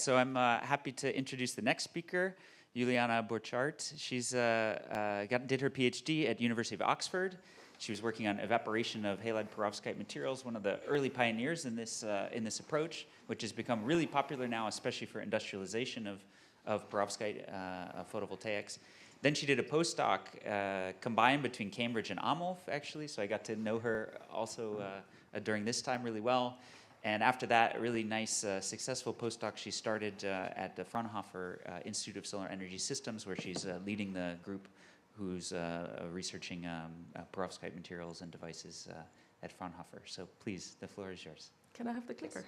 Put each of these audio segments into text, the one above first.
so I'm happy to introduce the next speaker, Juliane Borchert. She's did her PhD at University of Oxford. She was working on evaporation of halide perovskite materials, one of the early pioneers in this approach, which has become really popular now, especially for industrialization of perovskite photovoltaics. Then she did a postdoc combined between Cambridge and AMOLF, actually, so I got to know her also during this time really well. And after that, a really nice, successful postdoc she started at the Fraunhofer Institute of Solar Energy Systems, where she's leading the group who's researching perovskite materials and devices at Fraunhofer. So please, the floor is yours. Can I have the clicker?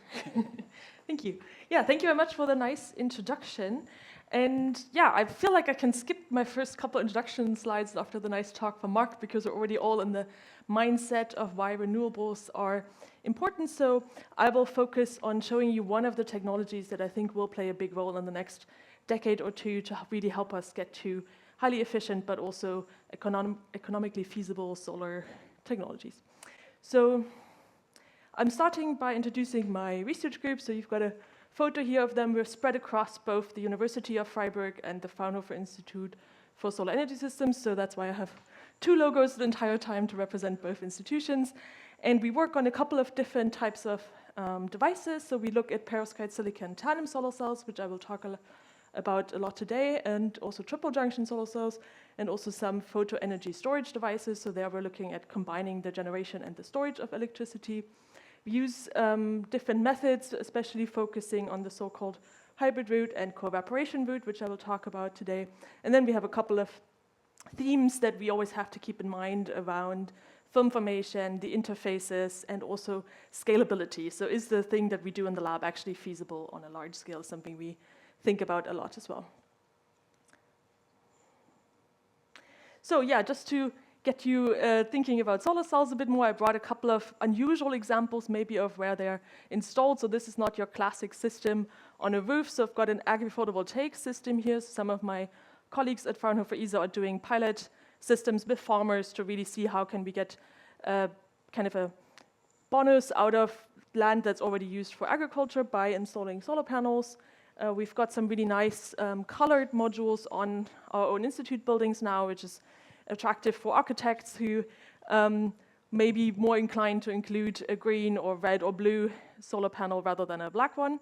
Thank you. Yeah, thank you very much for the nice introduction. And yeah, I feel like I can skip my first couple introduction slides after the nice talk from Mark, because we're already all in the mindset of why renewables are important. So I will focus on showing you one of the technologies that I think will play a big role in the next decade or two to really help us get to highly efficient but also economically feasible solar technologies. So I'm starting by introducing my research group. So you've got a photo here of them. We're spread across both the University of Freiburg and the Fraunhofer Institute for Solar Energy Systems. So that's why I have two logos the entire time to represent both institutions. And we work on a couple of different types of devices. So we look at perovskite silicon tandem solar cells, which I will talk about a lot today, and also triple junction solar cells, and also some photo energy storage devices. So there we're looking at combining the generation and the storage of electricity. We use different methods, especially focusing on the so-called hybrid route and co-evaporation route, which I will talk about today. And then we have a couple of themes that we always have to keep in mind around film formation, the interfaces, and also scalability. So is the thing that we do in the lab actually feasible on a large scale, something we think about a lot as well. So yeah, just to get you thinking about solar cells a bit more, I brought a couple of unusual examples maybe of where they're installed. So this is not your classic system on a roof. So I've got an agri-photovoltaic system here. Some of my colleagues at Fraunhofer ISE are doing pilot systems with farmers to really see how can we get kind of a bonus out of land that's already used for agriculture by installing solar panels. We've got some really nice colored modules on our own institute buildings now, which is attractive for architects who may be more inclined to include a green or red or blue solar panel rather than a black one.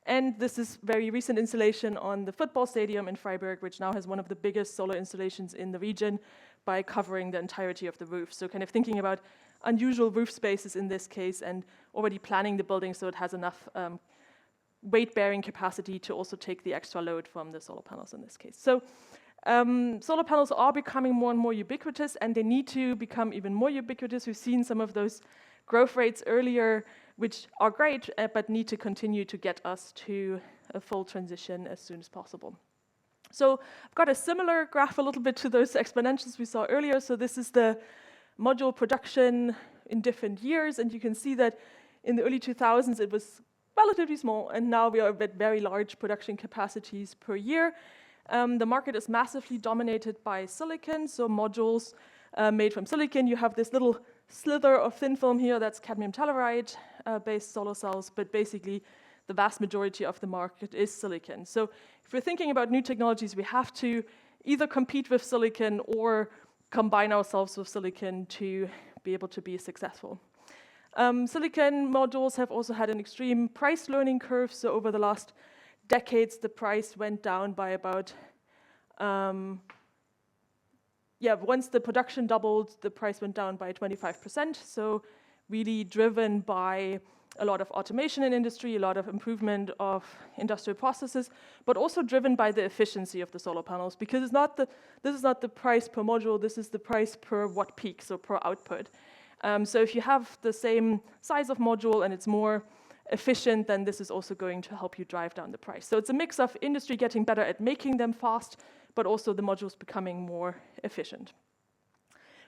And this is very recent installation on the football stadium in Freiburg, which now has one of the biggest solar installations in the region by covering the entirety of the roof. So kind of thinking about unusual roof spaces in this case and already planning the building so it has enough weight-bearing capacity to also take the extra load from the solar panels in this case. So solar panels are becoming more and more ubiquitous, and they need to become even more ubiquitous. We've seen some of those growth rates earlier, which are great, but need to continue to get us to a full transition as soon as possible. So I've got a similar graph a little bit to those exponentials we saw earlier. So this is the module production in different years, and you can see that in the early 2000s it was relatively small, and now we are at very large production capacities per year. The market is massively dominated by silicon, so modules made from silicon. You have this little slither of thin film here, that's cadmium telluride based solar cells, but basically the vast majority of the market is silicon. So if we're thinking about new technologies, we have to either compete with silicon or combine ourselves with silicon to be able to be successful. Silicon modules have also had an extreme price learning curve. So over the last decades, the price went down by about, once the production doubled, the price went down by 25%. So really driven by a lot of automation in industry, a lot of improvement of industrial processes, but also driven by the efficiency of the solar panels, because this is not the price per module, this is the price per watt peak, so per output. So if you have the same size of module and it's more efficient, then this is also going to help you drive down the price. So it's a mix of industry getting better at making them fast, but also the modules becoming more efficient.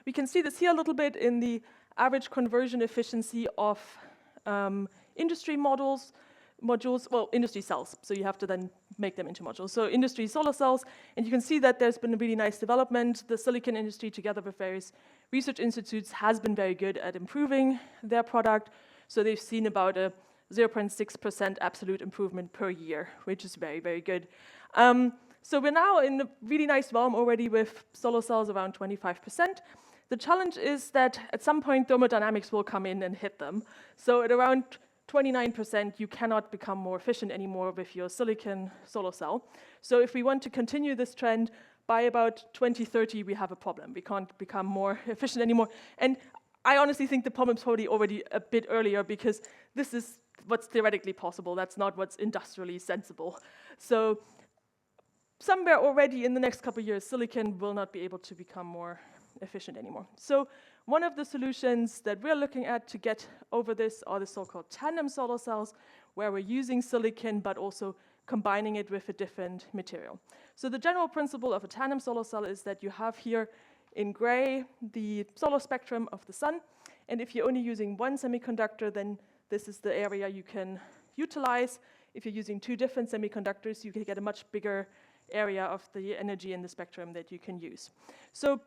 We can see this here a little bit in the average conversion efficiency of industry modules, well, industry cells. So you have to then make them into modules. So industry solar cells, and you can see that there's been a really nice development. The silicon industry, together with various research institutes, has been very good at improving their product. So they've seen about a 0.6% absolute improvement per year, which is very, very good. So we're now in a really nice realm already with solar cells around 25%. The challenge is that at some point thermodynamics will come in and hit them. So at around 29%, you cannot become more efficient anymore with your silicon solar cell. So if we want to continue this trend, by about 2030, we have a problem. We can't become more efficient anymore. And I honestly think the problem's probably already a bit earlier, because this is what's theoretically possible. That's not what's industrially sensible. So somewhere already in the next couple of years, silicon will not be able to become more efficient anymore. So one of the solutions that we're looking at to get over this are the so-called tandem solar cells, where we're using silicon but also combining it with a different material. So the general principle of a tandem solar cell is that you have here in gray the solar spectrum of the sun, and if you're only using one semiconductor, then this is the area you can utilize. If you're using two different semiconductors, you can get a much bigger area of the energy in the spectrum that you can use. So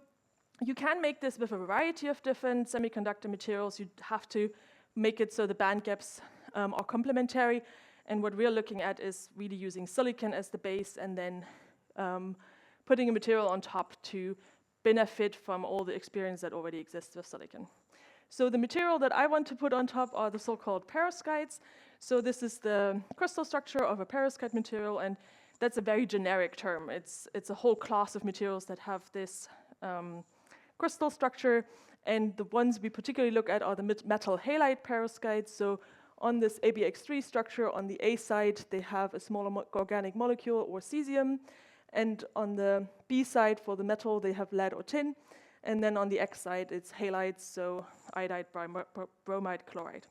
you can make this with a variety of different semiconductor materials. You have to make it so the band gaps are complementary. And what we're looking at is really using silicon as the base and then putting a material on top to benefit from all the experience that already exists with silicon. So the material that I want to put on top are the so-called perovskites. So this is the crystal structure of a perovskite material, and that's a very generic term. It's a whole class of materials that have this crystal structure, and the ones we particularly look at are the metal halide perovskites. So on this ABX3 structure, on the A side, they have a smaller organic molecule or cesium, and on the B side for the metal, they have lead or tin, and then on the X side, it's halides, so iodide, bromide, chloride.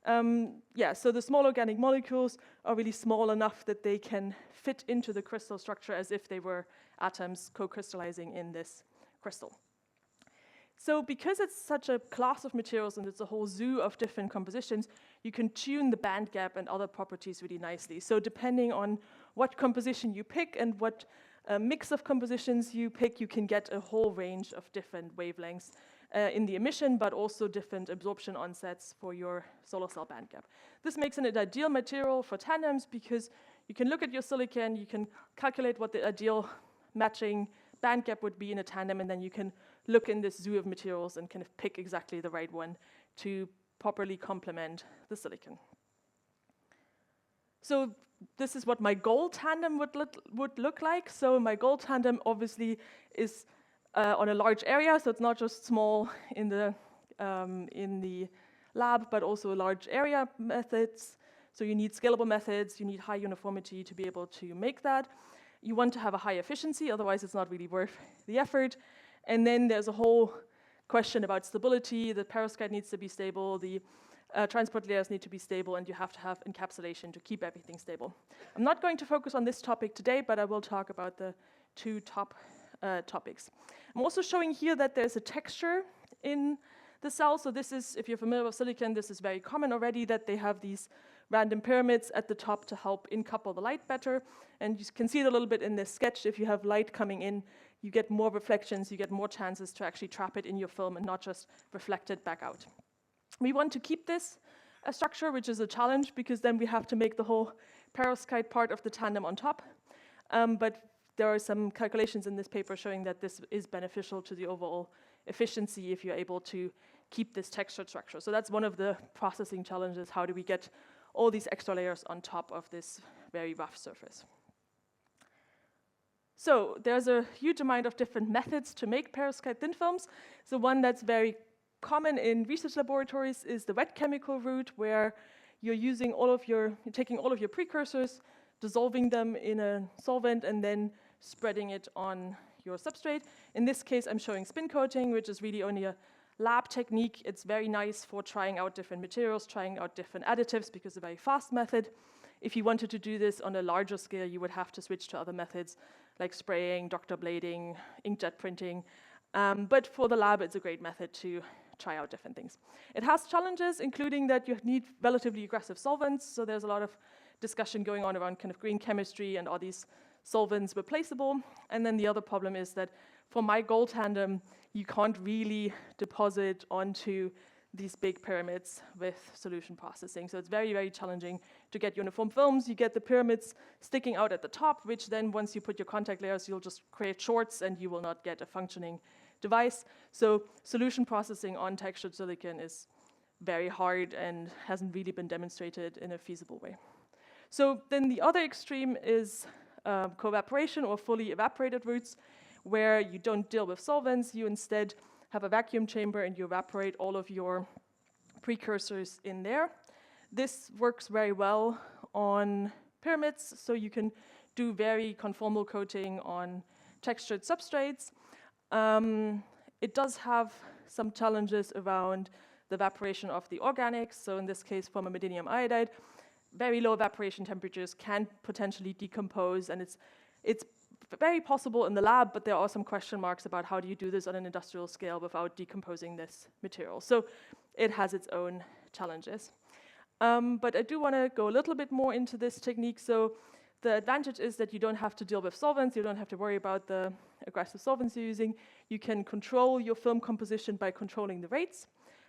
So the small organic molecules are really small enough that they can fit into the crystal structure as if they were atoms co-crystallizing in this crystal. So because it's such a class of materials and it's a whole zoo of different compositions, you can tune the band gap and other properties really nicely. So depending on what composition you pick and what mix of compositions you pick, you can get a whole range of different wavelengths in the emission, but also different absorption onsets for your solar cell band gap. This makes it an ideal material for tandems because you can look at your silicon, you can calculate what the ideal matching band gap would be in a tandem, and then you can look in this zoo of materials and kind of pick exactly the right one to properly complement the silicon. So this is what my goal tandem would look like. So my goal tandem obviously is on a large area, so it's not just small in the lab, but also large area methods. So you need scalable methods, you need high uniformity to be able to make that. You want to have a high efficiency, otherwise it's not really worth the effort. And then there's a whole question about stability. The perovskite needs to be stable, the transport layers need to be stable, and you have to have encapsulation to keep everything stable. I'm not going to focus on this topic today, but I will talk about the two top topics. I'm also showing here that there's a texture in the cell. So this is, if you're familiar with silicon, this is very common already, that they have these random pyramids at the top to help incouple the light better. And you can see it a little bit in this sketch. If you have light coming in, you get more reflections, you get more chances to actually trap it in your film and not just reflect it back out. We want to keep this structure, which is a challenge, because then we have to make the whole perovskite part of the tandem on top. But there are some calculations in this paper showing that this is beneficial to the overall efficiency if you're able to keep this textured structure. So that's one of the processing challenges. How do we get all these extra layers on top of this very rough surface? So there's a huge amount of different methods to make perovskite thin films. So one that's very common in research laboratories is the wet chemical route, where you're taking all of your precursors, dissolving them in a solvent, and then spreading it on your substrate. In this case, I'm showing spin coating, which is really only a lab technique. It's very nice for trying out different materials, trying out different additives, because it's a very fast method. If you wanted to do this on a larger scale, you would have to switch to other methods like spraying, doctor blading, inkjet printing. But for the lab, it's a great method to try out different things. It has challenges, including that you need relatively aggressive solvents. So there's a lot of discussion going on around kind of green chemistry and are these solvents replaceable. And then the other problem is that for my gold tandem, you can't really deposit onto these big pyramids with solution processing. So it's very, very challenging to get uniform films. You get the pyramids sticking out at the top, which then once you put your contact layers, you'll just create shorts and you will not get a functioning device. So solution processing on textured silicon is very hard and hasn't really been demonstrated in a feasible way. So then the other extreme is co-evaporation or fully evaporated routes, where you don't deal with solvents, you instead have a vacuum chamber and you evaporate all of your precursors in there. This works very well on pyramids, so you can do very conformal coating on textured substrates. It does have some challenges around the evaporation of the organics, so in this case formamidinium iodide, very low evaporation temperatures can potentially decompose, and it's very possible in the lab, but there are some question marks about how do you do this on an industrial scale without decomposing this material. So it has its own challenges. But I do want to go a little bit more into this technique. So the advantage is that you don't have to deal with solvents, you don't have to worry about the aggressive solvents you're using. You can control your film composition by controlling the rates,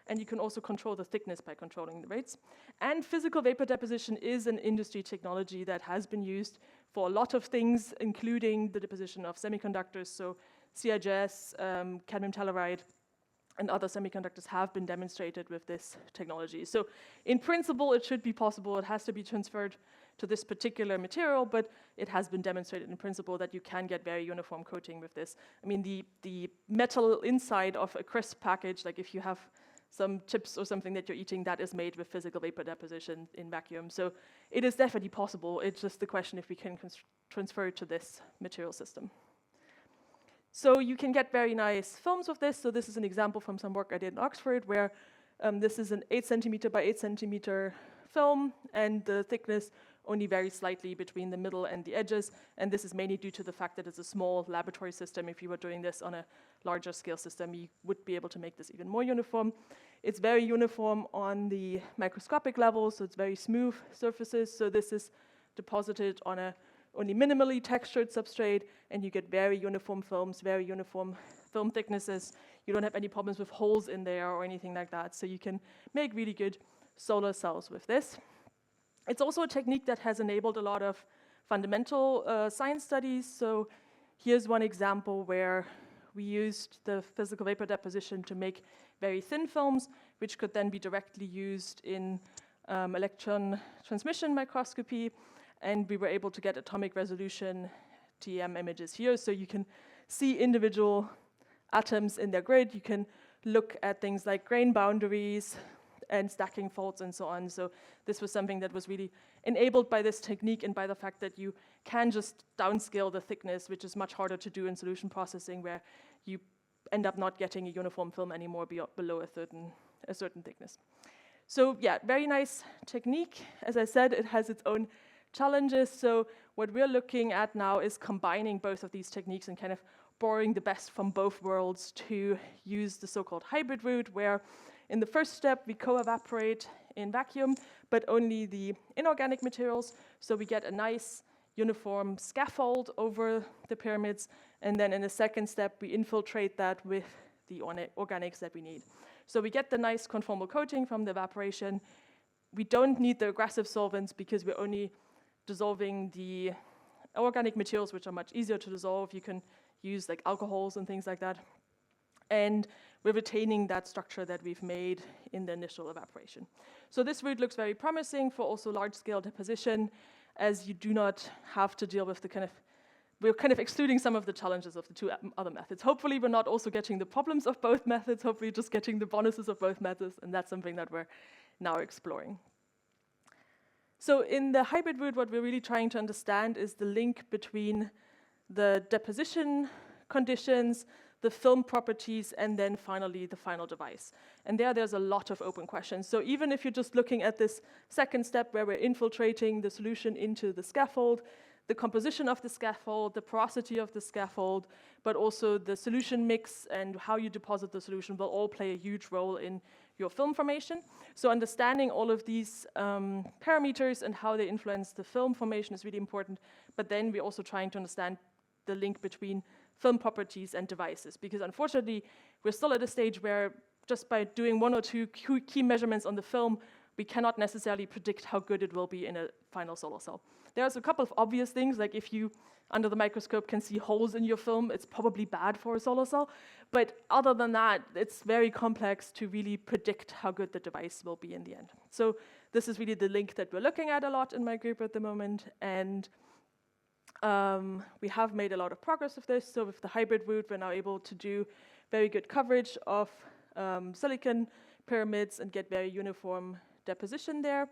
and you can also control the thickness by controlling the rates. And physical vapor deposition is an industry technology that has been used for a lot of things, including the deposition of semiconductors. So CIGS, cadmium telluride, and other semiconductors have been demonstrated with this technology. So in principle, it should be possible. It has to be transferred to this particular material, but it has been demonstrated in principle that you can get very uniform coating with this. I mean, the metal inside of a crisp package, like if you have some chips or something that you're eating, that is made with physical vapor deposition in vacuum. So it is definitely possible. It's just the question if we can transfer it to this material system. So you can get very nice films with this. So this is an example from some work I did in Oxford, where this is an 8 centimeter by 8 centimeter film, and the thickness only varies slightly between the middle and the edges. And this is mainly due to the fact that it's a small laboratory system. If you were doing this on a larger scale system, you would be able to make this even more uniform. It's very uniform on the microscopic level, so it's very smooth surfaces. So this is deposited on a only minimally textured substrate, and you get very uniform films, very uniform film thicknesses. You don't have any problems with holes in there or anything like that. So you can make really good solar cells with this. It's also a technique that has enabled a lot of fundamental science studies. So here's one example where we used the physical vapor deposition to make very thin films, which could then be directly used in electron transmission microscopy. And we were able to get atomic resolution TEM images here. So you can see individual atoms in their grid. You can look at things like grain boundaries and stacking faults and so on. So this was something that was really enabled by this technique and by the fact that you can just downscale the thickness, which is much harder to do in solution processing, where you end up not getting a uniform film anymore below a certain thickness. So yeah, very nice technique. As I said, it has its own challenges. So what we're looking at now is combining both of these techniques and kind of borrowing the best from both worlds to use the so-called hybrid route, where in the first step we co-evaporate in vacuum, but only the inorganic materials. So we get a nice uniform scaffold over the pyramids, and then in the second step we infiltrate that with the organics that we need. So we get the nice conformal coating from the evaporation. We don't need the aggressive solvents because we're only dissolving the organic materials, which are much easier to dissolve. You can use like alcohols and things like that. And we're retaining that structure that we've made in the initial evaporation. So this route looks very promising for also large-scale deposition, as you do not have to deal with the we're kind of excluding some of the challenges of the two other methods. Hopefully we're not also getting the problems of both methods, hopefully just getting the bonuses of both methods, and that's something that we're now exploring. So in the hybrid route, what we're really trying to understand is the link between the deposition conditions, the film properties, and then finally the final device. And there's a lot of open questions. So even if you're just looking at this second step where we're infiltrating the solution into the scaffold, the composition of the scaffold, the porosity of the scaffold, but also the solution mix and how you deposit the solution will all play a huge role in your film formation. So understanding all of these parameters and how they influence the film formation is really important. But then we're also trying to understand the link between film properties and devices, because unfortunately we're still at a stage where just by doing one or two key measurements on the film, we cannot necessarily predict how good it will be in a final solar cell. There's a couple of obvious things, like if you, under the microscope, can see holes in your film, it's probably bad for a solar cell. But other than that, it's very complex to really predict how good the device will be in the end. So this is really the link that we're looking at a lot in my group at the moment. And we have made a lot of progress with this. So with the hybrid route, we're now able to do very good coverage of silicon pyramids and get very uniform deposition there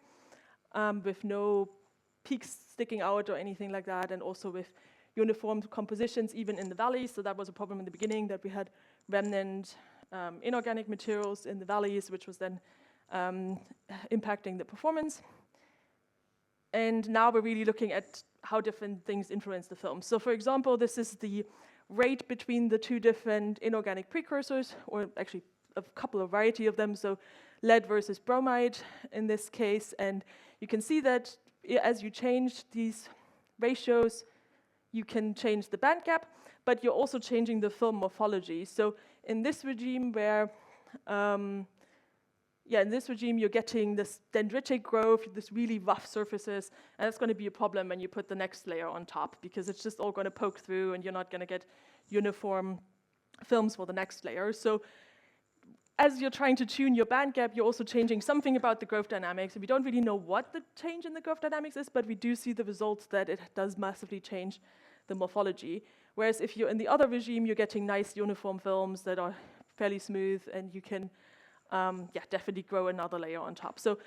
with no peaks sticking out or anything like that, and also with uniform compositions even in the valleys. So that was a problem in the beginning, that we had remnant inorganic materials in the valleys, which was then impacting the performance. And now we're really looking at how different things influence the film. So for example, this is the rate between the two different inorganic precursors, or actually a couple of variety of them, so lead versus bromide in this case. And you can see that as you change these ratios, you can change the band gap, but you're also changing the film morphology. So in this regime where, in this regime you're getting this dendritic growth, this really rough surfaces, and it's going to be a problem when you put the next layer on top, because it's just all going to poke through and you're not going to get uniform films for the next layer. So as you're trying to tune your band gap, you're also changing something about the growth dynamics. And we don't really know what the change in the growth dynamics is, but we do see the results that it does massively change the morphology. Whereas if you're in the other regime, you're getting nice uniform films that are fairly smooth, and you can definitely grow another layer on top. So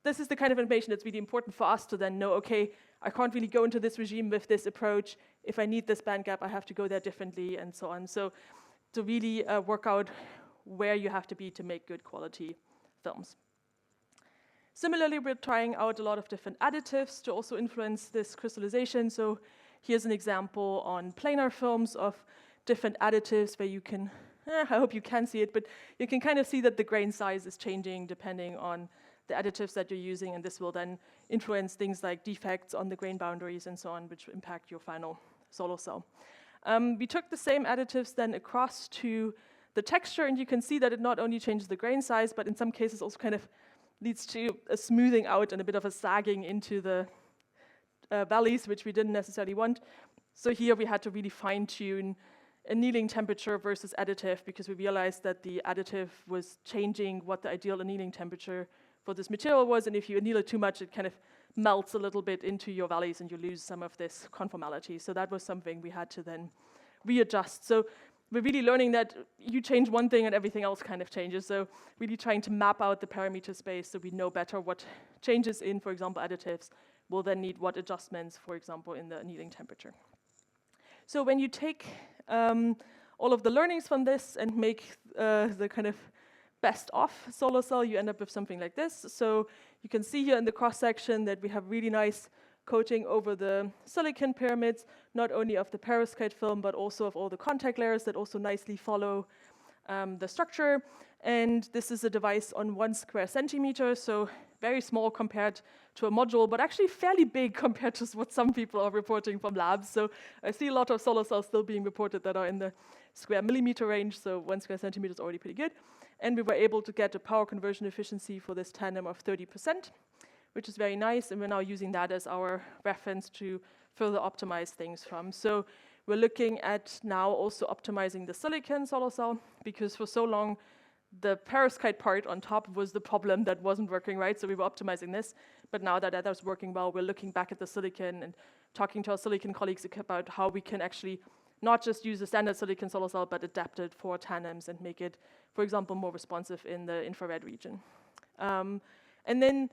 this is the kind of information that's really important for us to then know, okay, I can't really go into this regime with this approach. If I need this band gap, I have to go there differently, and so on. So to really work out where you have to be to make good quality films. Similarly, we're trying out a lot of different additives to also influence this crystallization. So here's an example on planar films of different additives where you can, I hope you can see it, but you can kind of see that the grain size is changing depending on the additives that you're using, and this will then influence things like defects on the grain boundaries and so on, which impact your final solar cell. We took the same additives then across to the texture, and you can see that it not only changes the grain size, but in some cases also kind of leads to a smoothing out and a bit of a sagging into the valleys, which we didn't necessarily want. So here we had to really fine-tune annealing temperature versus additive, because we realized that the additive was changing what the ideal annealing temperature for this material was, and if you anneal it too much, it kind of melts a little bit into your valleys and you lose some of this conformality. So that was something we had to then readjust. So we're really learning that you change one thing and everything else kind of changes. So really trying to map out the parameter space so we know better what changes in, for example, additives will then need what adjustments, for example, in the annealing temperature. So when you take all of the learnings from this and make the kind of best of solar cell, you end up with something like this. So you can see here in the cross-section that we have really nice coating over the silicon pyramids, not only of the perovskite film, but also of all the contact layers that also nicely follow the structure. And this is a device on 1 square centimeter, so very small compared to a module, but actually fairly big compared to what some people are reporting from labs. So I see a lot of solar cells still being reported that are in the square millimeter range, so 1 square centimeter is already pretty good. And we were able to get a power conversion efficiency for this tandem of 30%, which is very nice, and we're now using that as our reference to further optimize things from. So we're looking at now also optimizing the silicon solar cell, because for so long, the perovskite part on top was the problem that wasn't working right, so we were optimizing this. But now that that's working well, we're looking back at the silicon and talking to our silicon colleagues about how we can actually not just use a standard silicon solar cell, but adapt it for tandems and make it, for example, more responsive in the infrared region. And then,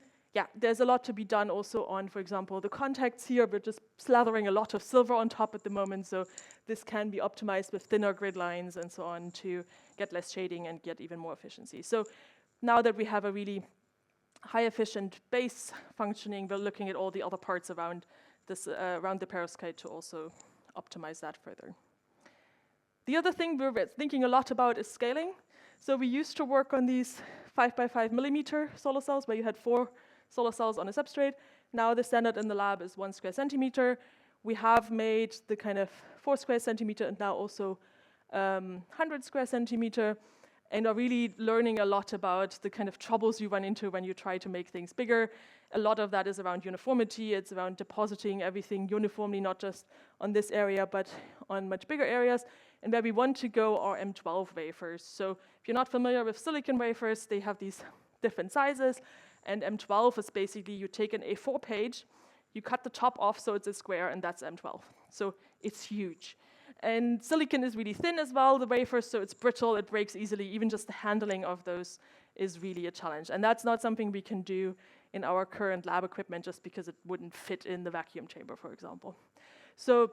there's a lot to be done also on, for example, the contacts here. We're just slathering a lot of silver on top at the moment, so this can be optimized with thinner grid lines and so on to get less shading and get even more efficiency. So now that we have a really high efficient base functioning, we're looking at all the other parts around this, around the perovskite to also optimize that further. The other thing we're thinking a lot about is scaling. So we used to work on these 5 by 5 millimeter solar cells where you had 4 solar cells on a substrate. Now the standard in the lab is 1 square centimeter. We have made the kind of 4 square centimeter and now also 100 square centimeter. and are really learning a lot about the kind of troubles you run into when you try to make things bigger. A lot of that is around uniformity. It's around depositing everything uniformly, not just on this area, but on much bigger areas. And where we want to go are M12 wafers. So if you're not familiar with silicon wafers, they have these different sizes. And M12 is basically you take an A4 page, you cut the top off so it's a square, and that's M12. So it's huge. And silicon is really thin as well, the wafer, so it's brittle, it breaks easily. Even just the handling of those is really a challenge. And that's not something we can do in our current lab equipment just because it wouldn't fit in the vacuum chamber, for example. So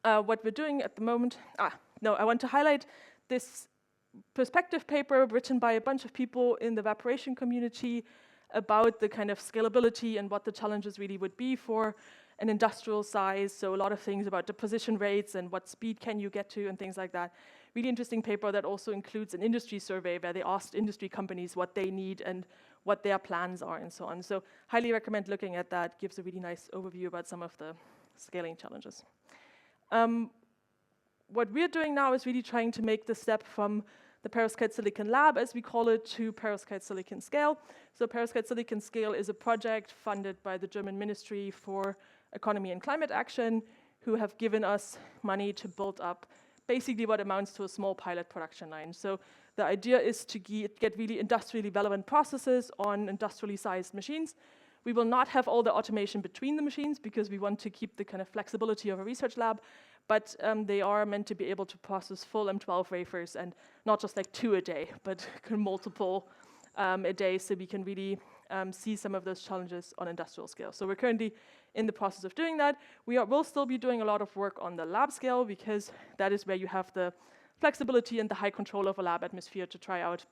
what we're doing at the moment, I want to highlight this perspective paper written by a bunch of people in the evaporation community about the kind of scalability and what the challenges really would be for an industrial size. So a lot of things about deposition rates and what speed can you get to and things like that. Really interesting paper that also includes an industry survey where they asked industry companies what they need and what their plans are and so on. So highly recommend looking at that. Gives a really nice overview about some of the scaling challenges. What we're doing now is really trying to make the step from the Perovskite Silicon Lab, as we call it, to Perovskite Silicon Scale. So Perovskite Silicon Scale is a project funded by the German Ministry for Economy and Climate Action, who have given us money to build up basically what amounts to a small pilot production line. So the idea is to get really industrially relevant processes on industrially sized machines. We will not have all the automation between the machines because we want to keep the kind of flexibility of a research lab, but they are meant to be able to process full M12 wafers, and not just like 2 a day, but multiple a day, so we can really see some of those challenges on industrial scale. So we're currently in the process of doing that. We'll still be doing a lot of work on the lab scale because that is where you have the flexibility and the high control of a lab atmosphere to try out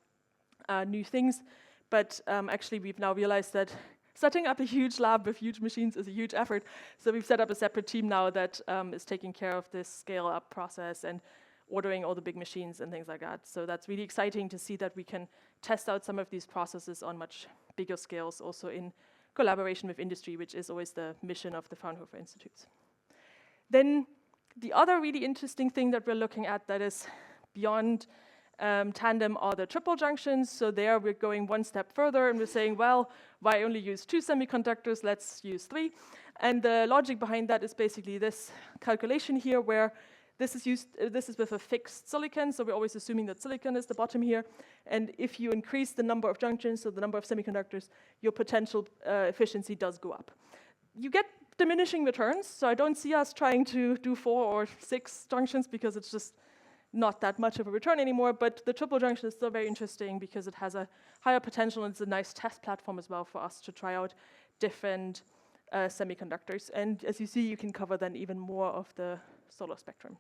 new things. But actually we've now realized that setting up a huge lab with huge machines is a huge effort. So we've set up a separate team now that is taking care of this scale-up process and ordering all the big machines and things like that. So that's really exciting to see that we can test out some of these processes on much bigger scales, also in collaboration with industry, which is always the mission of the Fraunhofer Institutes. Then the other really interesting thing that we're looking at that is beyond tandem are the triple junctions. So there we're going one step further and we're saying, well, why only use 2 semiconductors? Let's use 3. And the logic behind that is basically this calculation here where this is with a fixed silicon, so we're always assuming that silicon is the bottom here. And if you increase the number of junctions, so the number of semiconductors, your potential efficiency does go up. You get diminishing returns, so I don't see us trying to do 4 or 6 junctions because it's just not that much of a return anymore, but the triple junction is still very interesting because it has a higher potential and it's a nice test platform as well for us to try out different semiconductors. And as you see, you can cover then even more of the solar spectrum.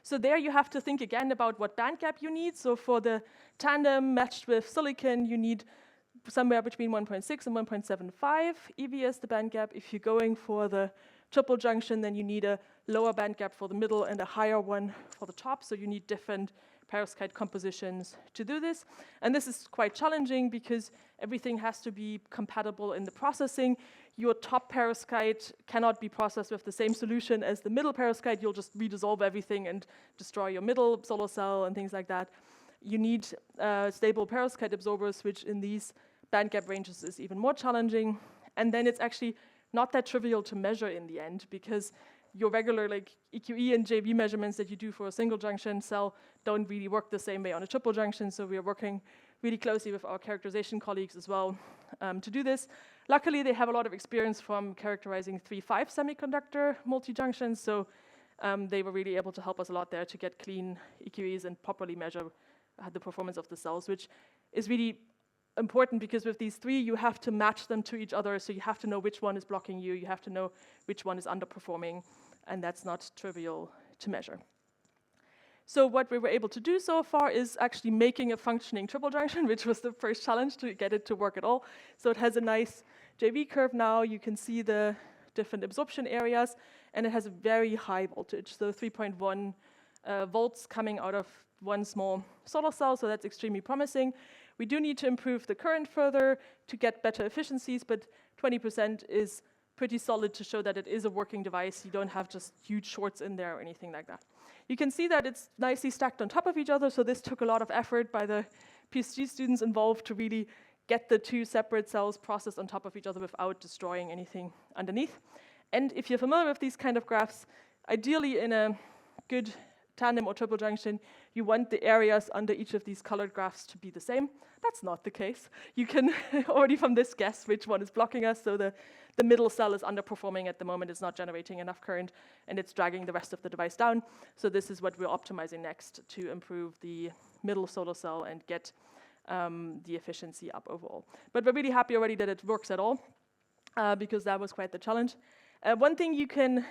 So there you have to think again about what band gap you need. So for the tandem matched with silicon, you need somewhere between 1.6 and 1.75 EV as the band gap. If you're going for the triple junction, then you need a lower band gap for the middle and a higher one for the top. So you need different perovskite compositions to do this. And this is quite challenging because everything has to be compatible in the processing. Your top perovskite cannot be processed with the same solution as the middle perovskite. You'll just redissolve everything and destroy your middle solar cell and things like that. You need stable perovskite absorbers, which in these band gap ranges is even more challenging. And then it's actually not that trivial to measure in the end because your regular like EQE and JV measurements that you do for a single junction cell don't really work the same way on a triple junction. So we are working really closely with our characterization colleagues as well to do this. Luckily, they have a lot of experience from characterizing 3-5 semiconductor multi-junctions. So they were really able to help us a lot there to get clean EQEs and properly measure the performance of the cells, which is really important because with these 3, you have to match them to each other. So you have to know which one is blocking you. You have to know which one is underperforming. And that's not trivial to measure. So what we were able to do so far is actually making a functioning triple junction, which was the first challenge to get it to work at all. So it has a nice JV curve now. You can see the different absorption areas. And it has a very high voltage, so 3.1 volts coming out of one small solar cell. So that's extremely promising. We do need to improve the current further to get better efficiencies, but 20% is pretty solid to show that it is a working device. You don't have just huge shorts in there or anything like that. You can see that it's nicely stacked on top of each other, so this took a lot of effort by the PhD students involved to really get the two separate cells processed on top of each other without destroying anything underneath. And if you're familiar with these kind of graphs, ideally in a good tandem or triple junction, you want the areas under each of these colored graphs to be the same. That's not the case. You can already from this guess which one is blocking us. So the middle cell is underperforming at the moment. It's not generating enough current, and it's dragging the rest of the device down. So this is what we're optimizing next to improve the middle solar cell and get the efficiency up overall. But we're really happy already that it works at all, because that was quite the challenge. One thing you can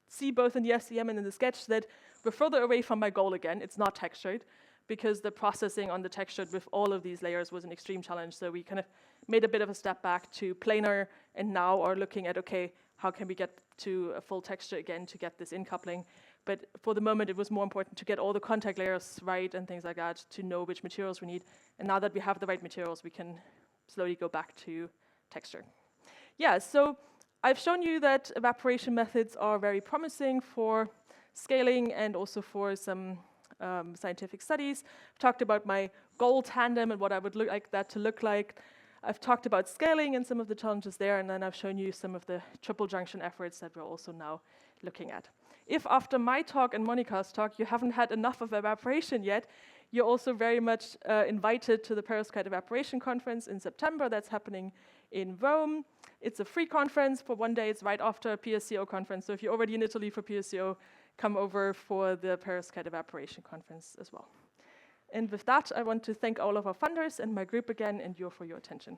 see both in the SEM and in the sketch that we're further away from my goal again. It's not textured, because the processing on the textured with all of these layers was an extreme challenge. So we kind of made a bit of a step back to planar, and now are looking at, okay, how can we get to a full texture again to get this in-coupling? But for the moment, it was more important to get all the contact layers right and things like that to know which materials we need. And now that we have the right materials, we can slowly go back to texture. Yeah, so I've shown you that evaporation methods are very promising for scaling and also for some scientific studies. I've talked about my goal tandem and what I would like that to look like. I've talked about scaling and some of the challenges there, and then I've shown you some of the triple junction efforts that we're also now looking at. If after my talk and Monica's talk you haven't had enough of evaporation yet, you're also very much invited to the Perovskite Evaporation Conference in September. That's happening in Rome. It's a free conference for one day. It's right after a PSCO conference. So if you're already in Italy for PSCO, come over for the Perovskite Evaporation Conference as well. And with that, I want to thank all of our funders and my group again, and you for your attention.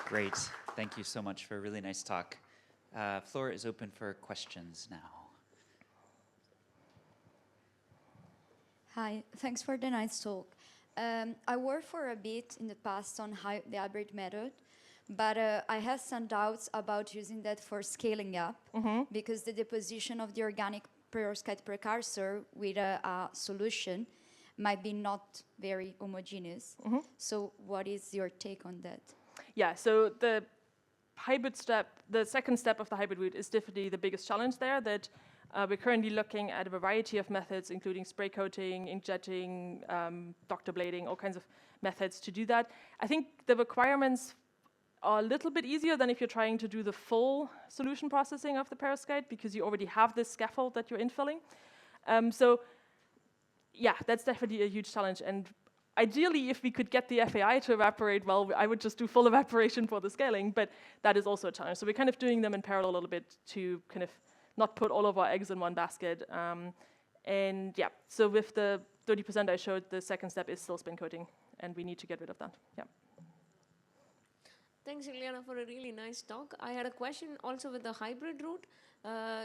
Great. Thank you so much for a really nice talk. Floor is open for questions now. Hi, thanks for the nice talk. I worked for a bit in the past on the hybrid method, but I have some doubts about using that for scaling up, because the deposition of the organic perovskite precursor with a solution might be not very homogeneous. So what is your take on that? Yeah, so the hybrid step, the second step of the hybrid route is definitely the biggest challenge there, that we're currently looking at a variety of methods, including spray coating, inkjetting, doctor blading, all kinds of methods to do that. I think the requirements are a little bit easier than if you're trying to do the full solution processing of the perovskite, because you already have this scaffold that you're infilling. So yeah, that's definitely a huge challenge. And ideally, if we could get the FAI to evaporate, well, I would just do full evaporation for the scaling, but that is also a challenge. So we're kind of doing them in parallel a little bit to kind of not put all of our eggs in one basket. And yeah, so with the 30% I showed, the second step is still spin coating, and we need to get rid of that. Yeah. Thanks, Juliana, for a really nice talk. I had a question also with the hybrid route.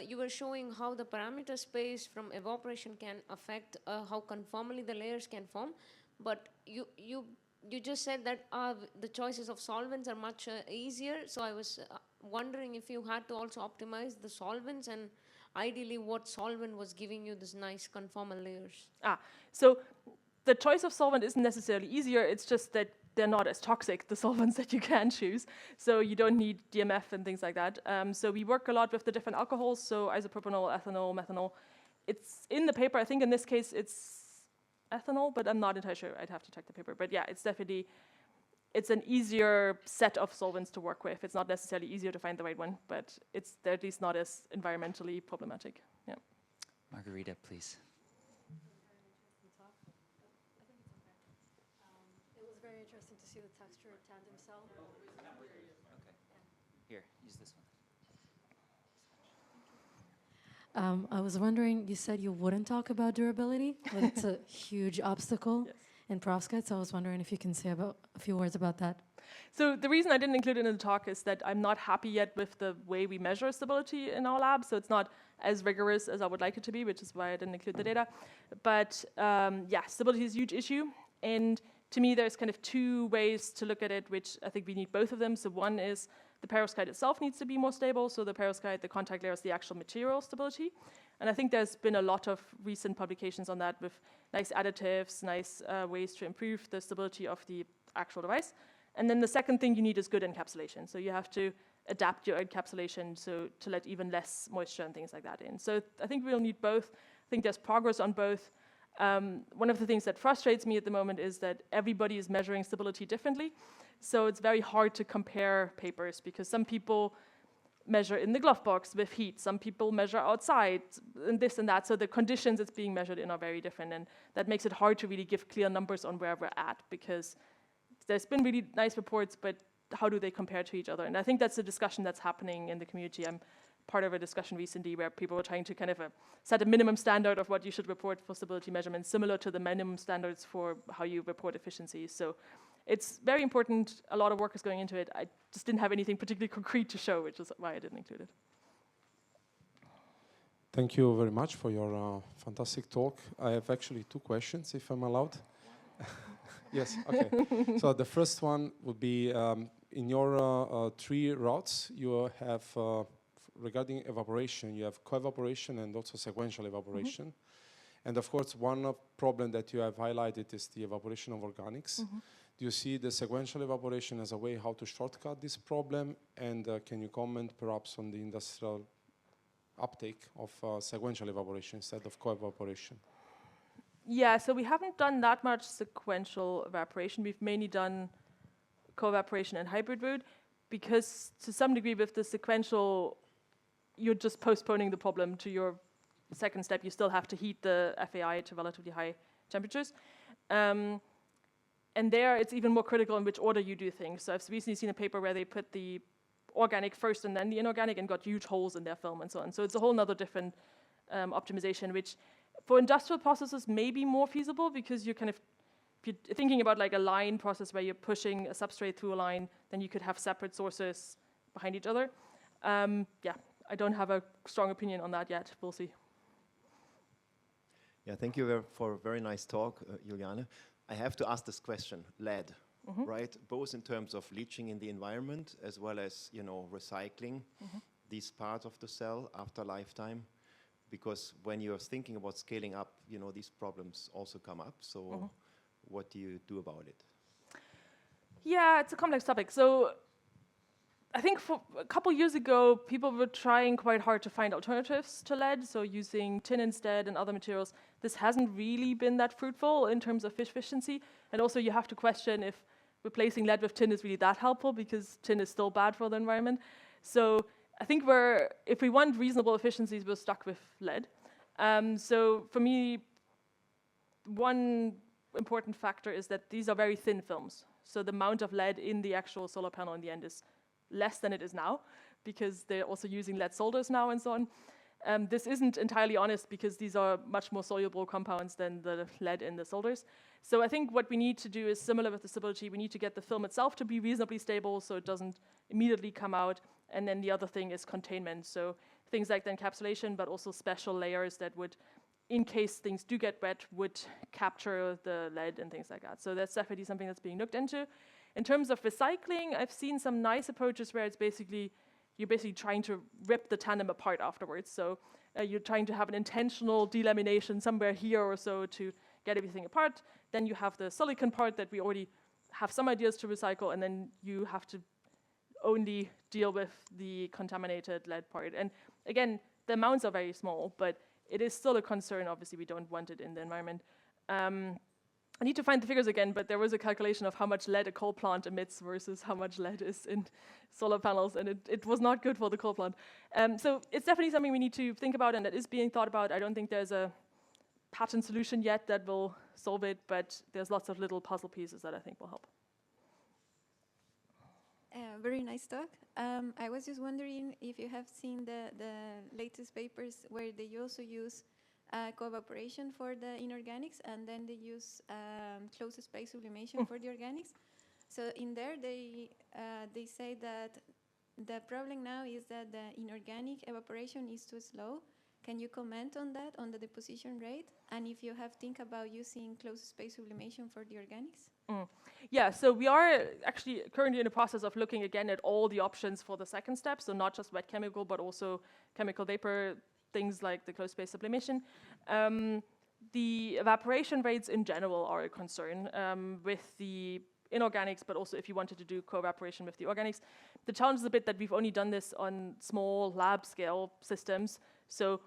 You were showing how the parameter space from evaporation can affect how conformally the layers can form. But you just said that the choices of solvents are much easier. So I was wondering if you had to also optimize the solvents, and ideally what solvent was giving you this nice conformal layers. So the choice of solvent isn't necessarily easier. It's just that they're not as toxic, the solvents that you can choose. So you don't need DMF and things like that. So we work a lot with the different alcohols, so isopropanol, ethanol, methanol. It's in the paper. I think in this case it's ethanol, but I'm not entirely sure. I'd have to check the paper. But yeah, it's definitely, it's an easier set of solvents to work with. It's not necessarily easier to find the right one, but they're at least not as environmentally problematic. Yeah. Margarita, please. It was very interesting to see the texture of tandem cell. Okay. Here, use this one. I was wondering, you said you wouldn't talk about durability, but it's a huge obstacle in perovskite, so I was wondering if you can say a few words about that. So the reason I didn't include it in the talk is that I'm not happy yet with the way we measure stability in our lab, so it's not as rigorous as I would like it to be, which is why I didn't include the data. But yeah, stability is a huge issue, and to me there's kind of two ways to look at it, which I think we need both of them. So one is the perovskite itself needs to be more stable, so the perovskite, the contact layer, is the actual material stability. And I think there's been a lot of recent publications on that with nice additives, nice ways to improve the stability of the actual device. And then the second thing you need is good encapsulation. So you have to adapt your encapsulation to let even less moisture and things like that in. So I think we'll need both. I think there's progress on both. One of the things that frustrates me at the moment is that everybody is measuring stability differently. So it's very hard to compare papers because some people measure in the glove box with heat, some people measure outside, and this and that. So the conditions it's being measured in are very different, and that makes it hard to really give clear numbers on where we're at, because there's been really nice reports, but how do they compare to each other? And I think that's a discussion that's happening in the community. I'm part of a discussion recently where people were trying to kind of set a minimum standard of what you should report for stability measurements, similar to the minimum standards for how you report efficiency. So it's very important. A lot of work is going into it. I just didn't have anything particularly concrete to show, which is why I didn't include it. Thank you very much for your fantastic talk. I have actually 2 questions, if I'm allowed. Yes, okay. So the first one would be, in your 3 routes, you have, regarding evaporation, you have co-evaporation and also sequential evaporation. Mm-hmm. And of course, one problem that you have highlighted is the evaporation of organics. Mm-hmm. Do you see the sequential evaporation as a way how to shortcut this problem? And can you comment perhaps on the industrial uptake of sequential evaporation instead of co-evaporation? Yeah, so we haven't done that much sequential evaporation. We've mainly done co-evaporation and hybrid route, because to some degree with the sequential, you're just postponing the problem to your second step. You still have to heat the FAI to relatively high temperatures. And there, it's even more critical in which order you do things. So I've recently seen a paper where they put the organic first and then the inorganic and got huge holes in their film and so on. So it's a whole nother different optimization, which for industrial processes may be more feasible, because you're kind of, if you're thinking about like a line process where you're pushing a substrate through a line, then you could have separate sources behind each other. Yeah, I don't have a strong opinion on that yet. We'll see. Yeah, thank you for a very nice talk, Juliane. I have to ask this question, lead, right? Both in terms of leaching in the environment as well as, recycling these parts of the cell after lifetime. Because when you're thinking about scaling up, these problems also come up. So what do you do about it? Yeah, it's a complex topic. So I think for a couple years ago, people were trying quite hard to find alternatives to lead, so using tin instead and other materials. This hasn't really been that fruitful in terms of efficiency. And also you have to question if replacing lead with tin is really that helpful, because tin is still bad for the environment. So I think if we want reasonable efficiencies, we're stuck with lead. So for me, one important factor is that these are very thin films. So the amount of lead in the actual solar panel in the end is less than it is now, because they're also using lead solders now and so on. This isn't entirely honest, because these are much more soluble compounds than the lead in the solders. So I think what we need to do is similar with the stability. We need to get the film itself to be reasonably stable so it doesn't immediately come out. And then the other thing is containment. So things like the encapsulation, but also special layers that would, in case things do get wet, would capture the lead and things like that. So that's definitely something that's being looked into. In terms of recycling, I've seen some nice approaches where you're basically trying to rip the tandem apart afterwards. So you're trying to have an intentional delamination somewhere here or so to get everything apart. Then you have the silicon part that we already have some ideas to recycle, and then you have to only deal with the contaminated lead part. And again, the amounts are very small, but it is still a concern. Obviously, we don't want it in the environment. I need to find the figures again, but there was a calculation of how much lead a coal plant emits versus how much lead is in solar panels, and it was not good for the coal plant. So it's definitely something we need to think about, and that is being thought about. I don't think there's a patent solution yet that will solve it, but there's lots of little puzzle pieces that I think will help. Very nice talk. I was just wondering if you have seen the latest papers where they also use co-evaporation for the inorganics, and then they use closed space sublimation for the organics. So in there, they say that the problem now is that the inorganic evaporation is too slow. Can you comment on that, on the deposition rate? And if you have think about using closed space sublimation for the organics? Yeah, so we are actually currently in the process of looking again at all the options for the second step, so not just wet chemical, but also chemical vapor, things like the closed space sublimation. The evaporation rates in general are a concern. With the inorganics, but also if you wanted to do co-evaporation with the organics. The challenge is a bit that we've only done this on small lab scale systems. So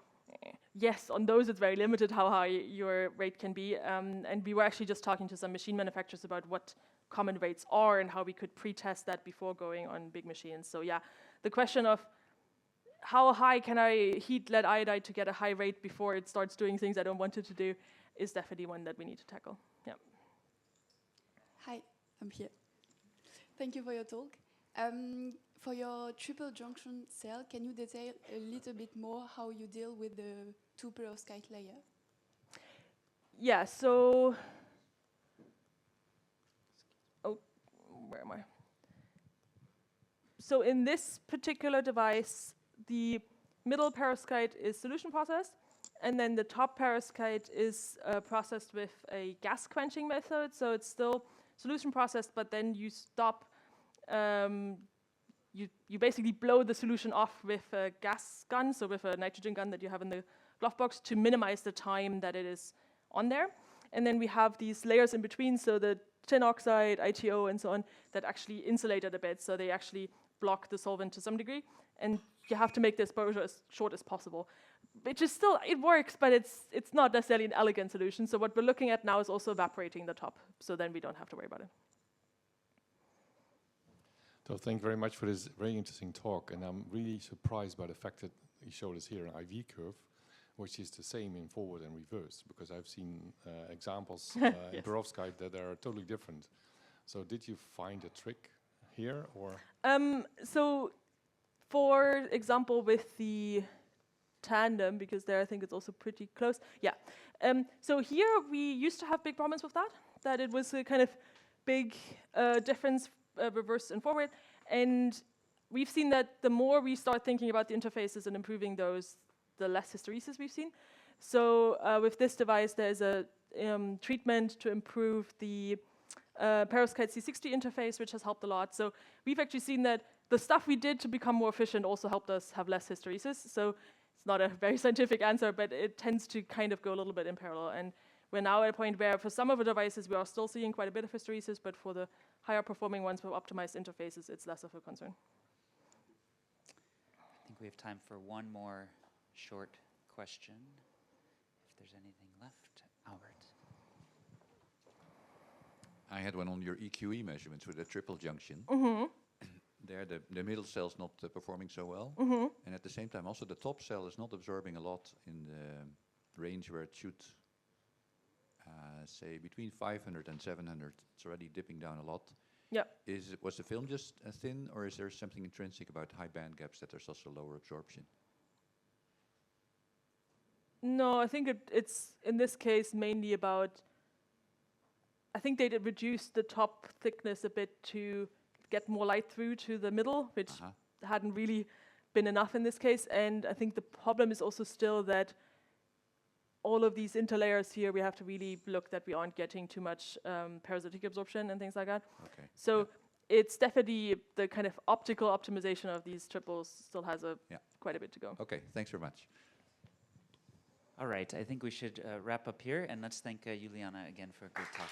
yes, on those it's very limited how high your rate can be. And we were actually just talking to some machine manufacturers about what common rates are and how we could pre-test that before going on big machines. So yeah, the question of how high can I heat lead iodide to get a high rate before it starts doing things I don't want it to do is definitely one that we need to tackle. Yeah. Hi, I'm here. Thank you for your talk. For your triple junction cell, can you detail a little bit more how you deal with the two perovskite layer? Yeah, so, where am I? So in this particular device, the middle perovskite is solution processed, and then the top perovskite is processed with a gas quenching method. So it's still solution processed, but then you stop, you basically blow the solution off with a gas gun, so with a nitrogen gun that you have in the glove box to minimize the time that it is on there. And then we have these layers in between, so the tin oxide, ITO, and so on, that actually insulate it a bit, so they actually block the solvent to some degree. And you have to make the exposure as short as possible, which is still, it works, but it's not necessarily an elegant solution. So what we're looking at now is also evaporating the top, so then we don't have to worry about it. So thank you very much for this very interesting talk, and I'm really surprised by the fact that you showed us here an IV curve, which is the same in forward and reverse, because I've seen examples in perovskite that are totally different. So did you find a trick here, or? So, for example, with the tandem, because there I think it's also pretty close. Yeah. So here we used to have big problems with that it was a kind of big difference reverse and forward. And we've seen that the more we start thinking about the interfaces and improving those, the less hysteresis we've seen. So with this device, there's a treatment to improve the perovskite C60 interface, which has helped a lot. So we've actually seen that the stuff we did to become more efficient also helped us have less hysteresis. So it's not a very scientific answer, but it tends to kind of go a little bit in parallel. And we're now at a point where for some of the devices, we are still seeing quite a bit of hysteresis, but for the higher performing ones with optimized interfaces, it's less of a concern. I think we have time for one more short question, if there's anything left. Albert. I had one on your EQE measurements with the triple junction. Mm-hmm. There, the middle cell's not performing so well. Mm-hmm. And at the same time, also the top cell is not absorbing a lot in the range where it should, say, between 500 and 700. It's already dipping down a lot. Yeah. Was the film just thin, or is there something intrinsic about high band gaps that there's also lower absorption? No, I think it's, in this case, mainly about, I think they did reduce the top thickness a bit to get more light through to the middle, which hadn't really been enough in this case. And I think the problem is also still that all of these interlayers here, we have to really look that we aren't getting too much parasitic absorption and things like that. Okay. So it's definitely the kind of optical optimization of these triples still has quite a bit to go. Okay, thanks very much. All right, I think we should wrap up here, and let's thank Juliane again for a great talk.